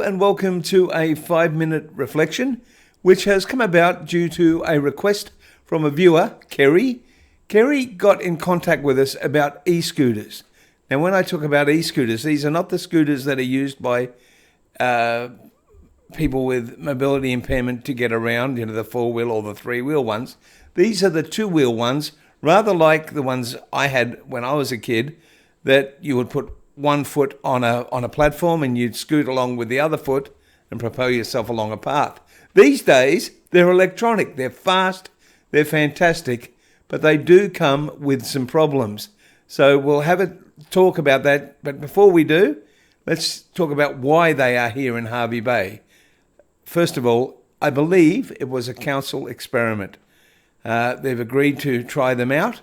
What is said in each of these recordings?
and welcome to a 5-minute reflection, which has come about due to a request from a viewer, Kerry. Kerry got in contact with us about e-scooters. Now, when I talk about e-scooters, these are not the scooters that are used by people with mobility impairment to get around, the 4-wheel or the 3-wheel ones. These are the 2-wheel ones, rather like the ones I had when I was a kid, that you would put one foot on a platform and you'd scoot along with the other foot and propel yourself along a path. These days, they're electronic, they're fast, they're fantastic, but they do come with some problems. So we'll have a talk about that, but before we do, let's talk about why they are here in Hervey Bay. First of all, I believe it was a council experiment. They've agreed to try them out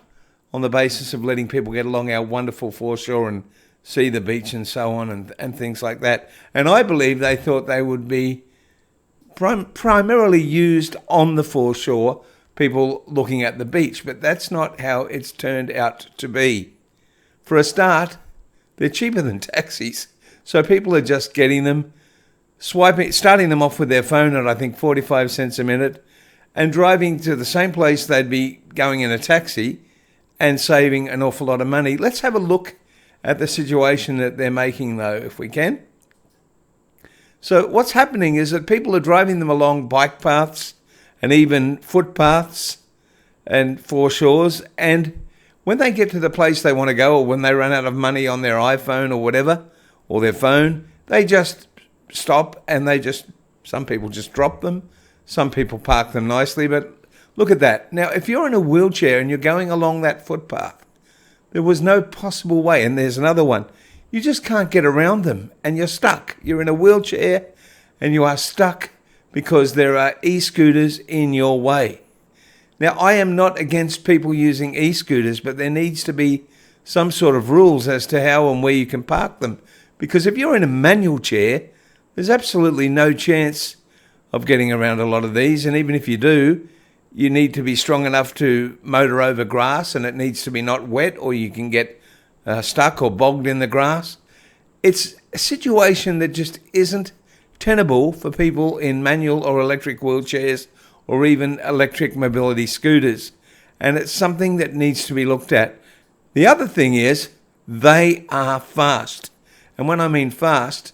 on the basis of letting people get along our wonderful foreshore and see the beach and so on and things like that. And I believe they thought they would be primarily used on the foreshore, people looking at the beach, but that's not how it's turned out to be. For a start, they're cheaper than taxis, so people are just getting them, starting them off with their phone at I think 45 cents a minute, and driving to the same place they'd be going in a taxi and saving an awful lot of money. Let's have a look at the situation that they're making, though, if we can. So what's happening is that people are driving them along bike paths and even footpaths and foreshores, and when they get to the place they want to go, or when they run out of money on their iPhone or whatever, or their phone, they just stop and some people just drop them. Some people park them nicely, but look at that. Now, if you're in a wheelchair and you're going along that footpath, there was no possible way, and there's another one. You just can't get around them, and you're stuck. You're in a wheelchair, and you are stuck because there are e-scooters in your way. Now, I am not against people using e-scooters, but there needs to be some sort of rules as to how and where you can park them. Because if you're in a manual chair, there's absolutely no chance of getting around a lot of these, and even if you do, you need to be strong enough to motor over grass, and it needs to be not wet, or you can get stuck or bogged in the grass. It's a situation that just isn't tenable for people in manual or electric wheelchairs or even electric mobility scooters, and it's something that needs to be looked at. The other thing is, they are fast, and when I mean fast,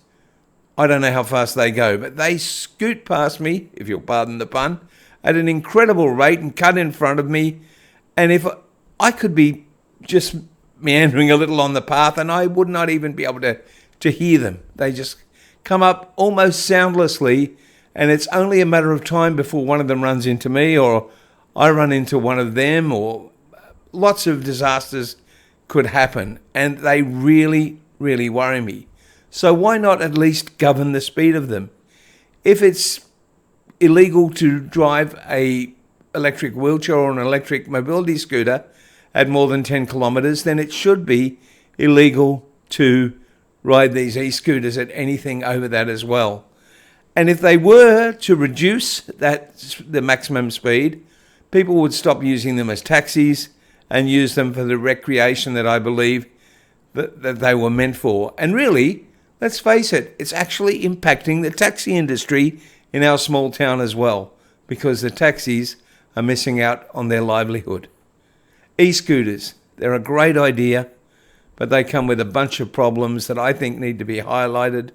I don't know how fast they go, but they scoot past me, if you'll pardon the pun, at an incredible rate and cut in front of me. And if I could be just meandering a little on the path and I would not even be able to hear them. They just come up almost soundlessly, and it's only a matter of time before one of them runs into me or I run into one of them, or lots of disasters could happen, and they really, really worry me. So why not at least govern the speed of them? If it's illegal to drive a electric wheelchair or an electric mobility scooter at more than 10 kilometres, then it should be illegal to ride these e-scooters at anything over that as well. And if they were to reduce the maximum speed, people would stop using them as taxis and use them for the recreation that I believe that they were meant for. And really, let's face it, it's actually impacting the taxi industry in our small town as well, because the taxis are missing out on their livelihood. E-scooters, they're a great idea, but they come with a bunch of problems that I think need to be highlighted.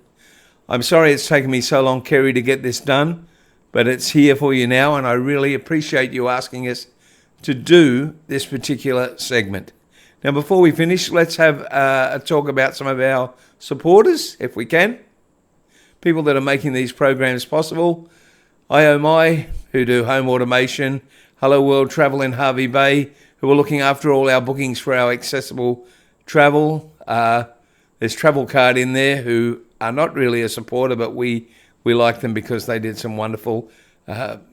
I'm sorry it's taken me so long, Kerry, to get this done, but it's here for you now, and I really appreciate you asking us to do this particular segment. Now, before we finish, let's have a talk about some of our supporters, if we can. People that are making these programs possible. IOMI, who do home automation. Hello World Travel in Hervey Bay, who are looking after all our bookings for our accessible travel. There's Travel Card in there, who are not really a supporter, but we like them because they did some wonderful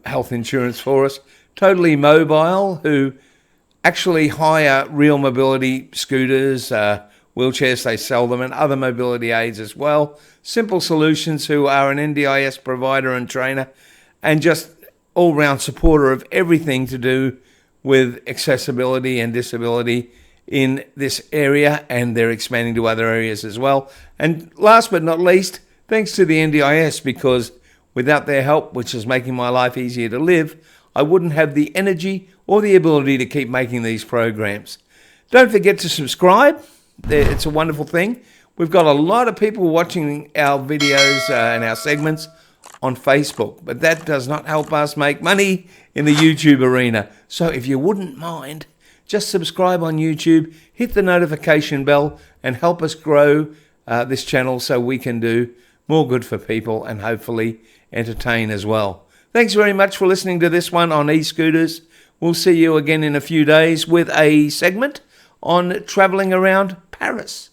health insurance for us. Totally Mobile, who actually hire real mobility scooters, wheelchairs, they sell them, and other mobility aids as well. Simple Solutions, who are an NDIS provider and trainer, and just all-round supporter of everything to do with accessibility and disability in this area, and they're expanding to other areas as well. And last but not least, Thanks to the NDIS, because without their help, which is making my life easier to live, I wouldn't have the energy or the ability to keep making these programs. Don't forget to subscribe. It's a wonderful thing. We've got a lot of people watching our videos and our segments on Facebook, but that does not help us make money in the YouTube arena. So if you wouldn't mind, just subscribe on YouTube, hit the notification bell, and help us grow this channel so we can do more good for people and hopefully entertain as well. Thanks very much for listening to this one on e-scooters. We'll see you again in a few days with a segment on traveling around Paris.